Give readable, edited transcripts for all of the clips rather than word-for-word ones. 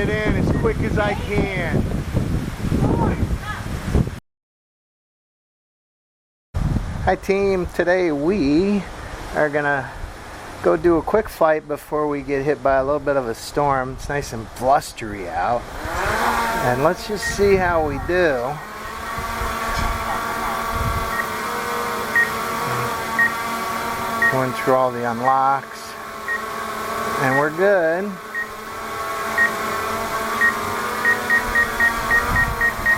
it in as quick as I can. Hi team, today we are gonna go do a quick flight before we get hit by a little bit of a storm. It's nice and blustery out. And let's just see how we do. Going through all the unlocks. And we're good.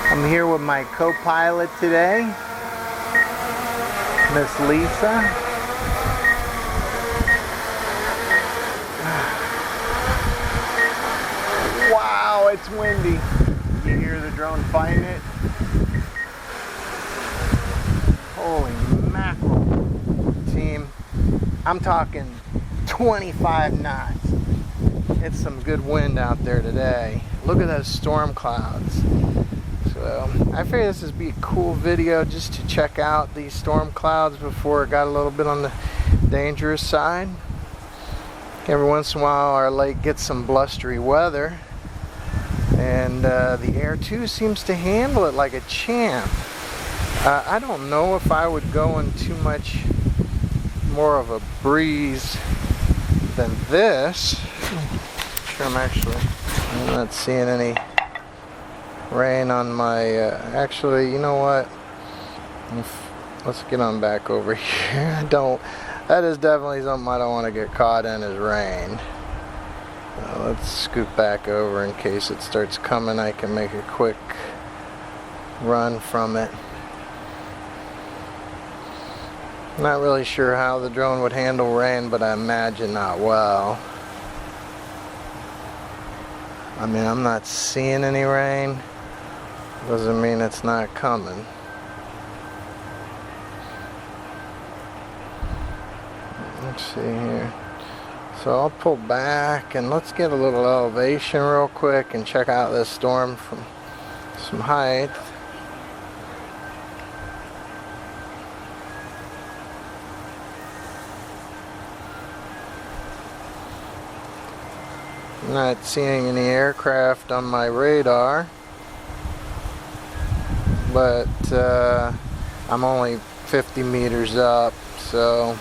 I'm here with my co-pilot today, Miss Lisa. Wow, it's windy. You hear the drone fighting it? Holy mackerel. Team, I'm talking 25 knots. It's some good wind out there today. Look at those storm clouds. So I figured this would be a cool video just to check out these storm clouds before it got a little bit on the dangerous side. Every once in a while our lake gets some blustery weather, and the Air 2 seems to handle it like a champ. I don't know if I would go in too much more of a breeze than this. I'm not seeing any rain on my actually, you know what, let's get on back over here. That is definitely something I don't want to get caught in, is rain. Let's scoot back over in case it starts coming. I can make a quick run from it. Not really sure how the drone would handle rain, but I imagine not well. I mean, I'm not seeing any rain. Doesn't mean it's not coming. Let's see here. So I'll pull back and let's get a little elevation real quick and check out this storm from some height. I'm not seeing any aircraft on my radar, but I'm only 50 meters up, so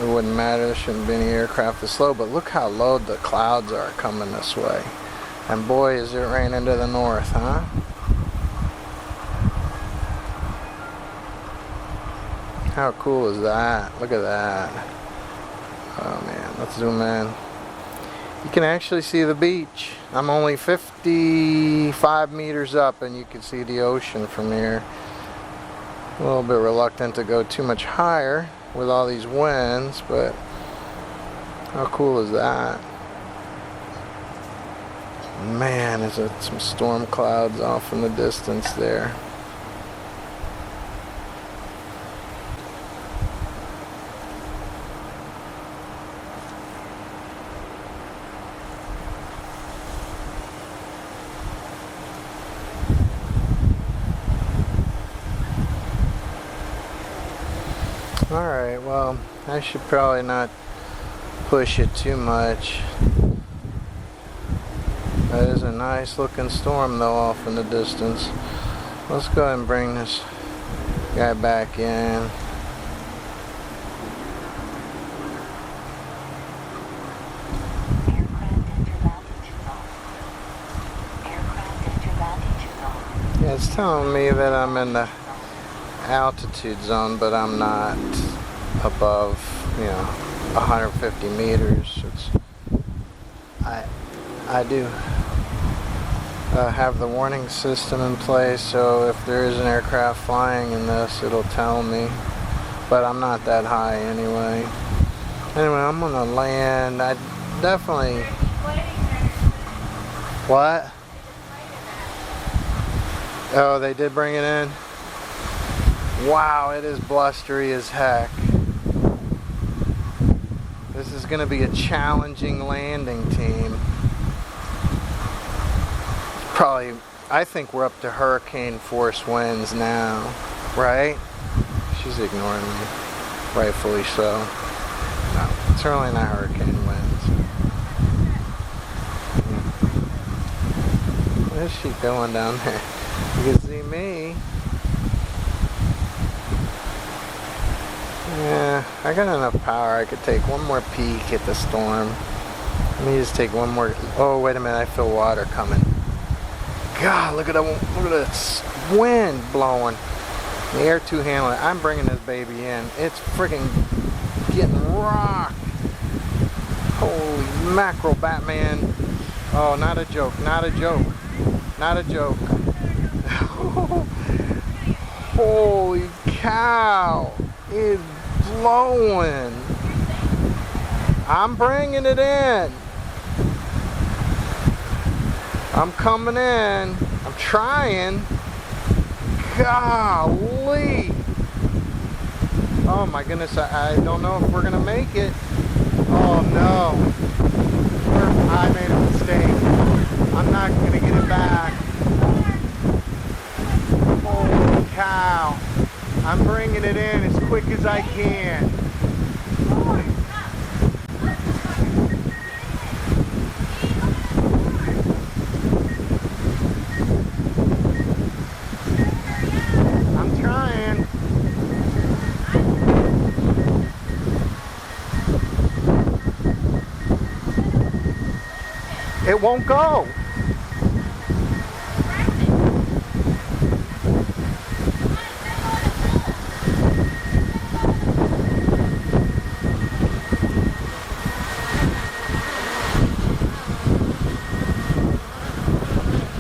it wouldn't matter. There shouldn't be any aircraft this low, but look how low the clouds are coming this way. And boy, is it raining to the north, huh? How cool is that? Look at that. Oh man, let's zoom in. You can actually see the beach. I'm only 55 meters up and you can see the ocean from here. A little bit reluctant to go too much higher with all these winds, but how cool is that? Man, is it some storm clouds off in the distance there. Alright, well, I should probably not push it too much. That is a nice looking storm though off in the distance. Let's go ahead and bring this guy back in. Yeah, it's telling me that I'm in the altitude zone, but I'm not above, 150 meters. I do have the warning system in place, so if there is an aircraft flying in this, it'll tell me, but I'm not that high anyway. Anyway, I'm gonna land. I definitely... What? Oh, they did bring it in? Wow, it is blustery as heck. This is going to be a challenging landing, team. Probably, I think we're up to hurricane force winds now, right? She's ignoring me, rightfully so. No, it's certainly not hurricane winds. What is she doing down there? You can see me. Yeah, I got enough power. I could take one more peek at the storm. Let me just take one more. Oh, wait a minute. I feel water coming. God, look at this wind blowing. The Air 2 handler. I'm bringing this baby in. It's freaking getting rocked. Holy mackerel, Batman. Oh, not a joke. Not a joke. Not a joke. Holy cow. It's blowing. I'm bringing it in. I'm coming in. I'm trying. Golly. Oh my goodness, I don't know if we're gonna make it. Oh no. I made a mistake. I'm not gonna get it back. Holy cow. I'm bringing it in as quick as I can. It won't go.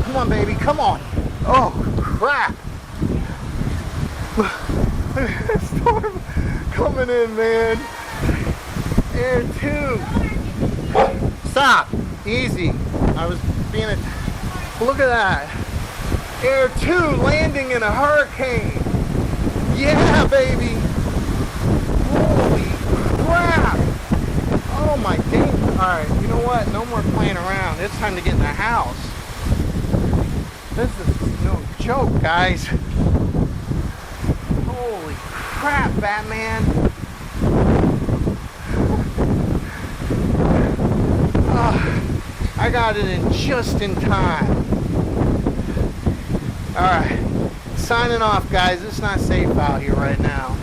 Come on, baby, come on. Oh, crap. Storm coming in, man. Air 2. Stop. Easy. I was being a... Look at that. Air 2 landing in a hurricane. Yeah, baby. Holy crap. Oh my dang. Alright, you know what? No more playing around. It's time to get in the house. This is no joke, guys. Holy crap, Batman. I got it in just in time. Alright. Signing off, guys. It's not safe out here right now.